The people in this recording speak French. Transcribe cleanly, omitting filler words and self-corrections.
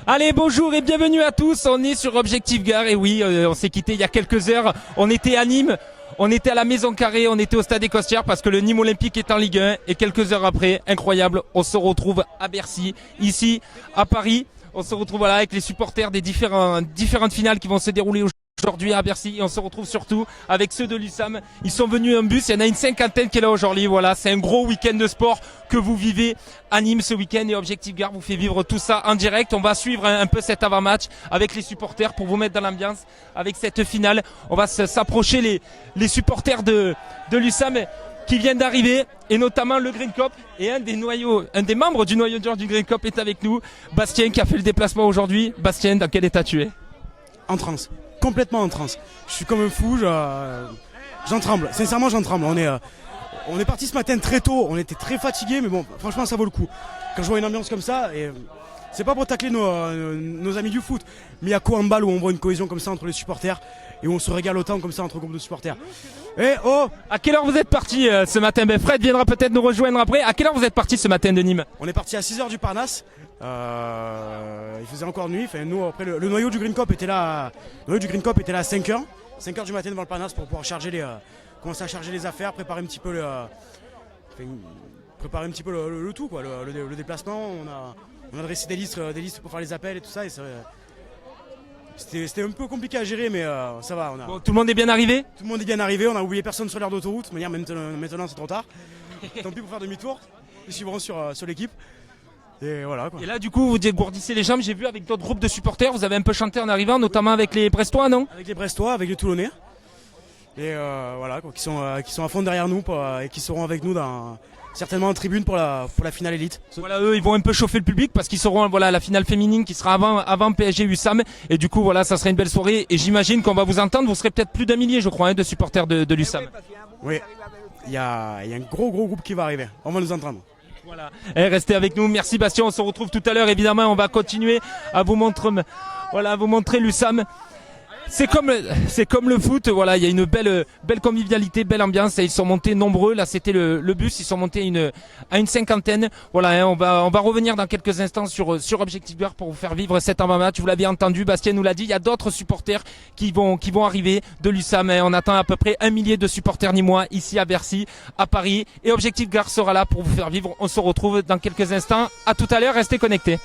Allez, bonjour et bienvenue à tous. On est sur Objectif Gare et oui, on s'est quitté il y a quelques heures. On était à Nîmes, on était à la Maison Carrée, on était au Stade des Costières parce que le Nîmes Olympique est en Ligue 1 et quelques heures après, incroyable, on se retrouve à Bercy, ici à Paris. On se retrouve voilà avec les supporters des différentes finales qui vont se dérouler aujourd'hui à Bercy et on se retrouve surtout avec ceux de l'USAM. Ils sont venus en bus, il y en a une cinquantaine qui est là aujourd'hui. Voilà, c'est un gros week-end de sport que vous vivez à Nîmes ce week-end et Objectif Gare vous fait vivre tout ça en direct. On va suivre un peu cet avant-match avec les supporters pour vous mettre dans l'ambiance avec cette finale. On va s'approcher les supporters de l'USAM qui viennent d'arriver et notamment le Green Cop et un des membres du noyau dur du Green Cop est avec nous. Bastien qui a fait le déplacement aujourd'hui. Bastien, dans quel état tu es? En transe, complètement en transe. Je suis comme un fou, j'en tremble. Sincèrement, j'en tremble. On est parti ce matin très tôt, on était très fatigués, mais bon, franchement, ça vaut le coup. Quand je vois une ambiance comme ça, et c'est pas pour tacler nos amis du foot, mais il y a quoi en balle où on voit une cohésion comme ça entre les supporters et où on se régale autant comme ça entre groupes de supporters. Et oh, à quelle heure vous êtes parti ce matin? Fred viendra peut-être nous rejoindre après. À quelle heure vous êtes parti ce matin de Nîmes? On est parti à 6h du Parnasse. Il faisait encore nuit. Enfin, nous, après, le noyau du Green Cop était là. Le noyau du Green Cop était là à 5h. 5h du matin devant le Parnasse pour pouvoir commencer à charger les affaires, préparer un petit peu le tout, quoi, le déplacement. On a dressé des listes pour faire les appels et tout ça. Et c'était un peu compliqué à gérer, mais ça va. Bon, tout le monde est bien arrivé? Tout le monde est bien arrivé. On a oublié personne sur l'aire d'autoroute. De manière, maintenant c'est trop tard. Tant pis pour faire demi-tour. Ils suivront sur l'équipe. Et voilà, quoi. Et là du coup vous dégourdissez les jambes, j'ai vu avec d'autres groupes de supporters, vous avez un peu chanté en arrivant, notamment avec les Brestois, non? Avec les Brestois, avec les Toulonnais. Et voilà, quoi, qui sont à fond derrière nous et qui seront avec nous certainement en tribune pour la finale élite. Voilà, eux ils vont un peu chauffer le public parce qu'ils seront à la finale féminine qui sera avant PSG USAM et du coup voilà, ça sera une belle soirée et j'imagine qu'on va vous entendre, vous serez peut-être plus d'1 millier je crois de supporters de l'USAM. Oui, il y a un gros groupe qui va arriver, on va nous entendre. Voilà, restez avec nous, merci Bastien, on se retrouve tout à l'heure évidemment, on va continuer à vous montrer l'USAM. C'est comme le foot, voilà, il y a une belle convivialité, belle ambiance et ils sont montés nombreux. Là, c'était le bus, ils sont montés à une cinquantaine. Voilà, on va revenir dans quelques instants sur Objectif Gare pour vous faire vivre cet avant-match. Vous l'avez entendu, Bastien nous l'a dit, il y a d'autres supporters qui vont arriver de l'USAM. On attend à peu près 1 millier de supporters nîmois ici à Bercy, à Paris et Objectif Gare sera là pour vous faire vivre. On se retrouve dans quelques instants. À tout à l'heure, restez connectés.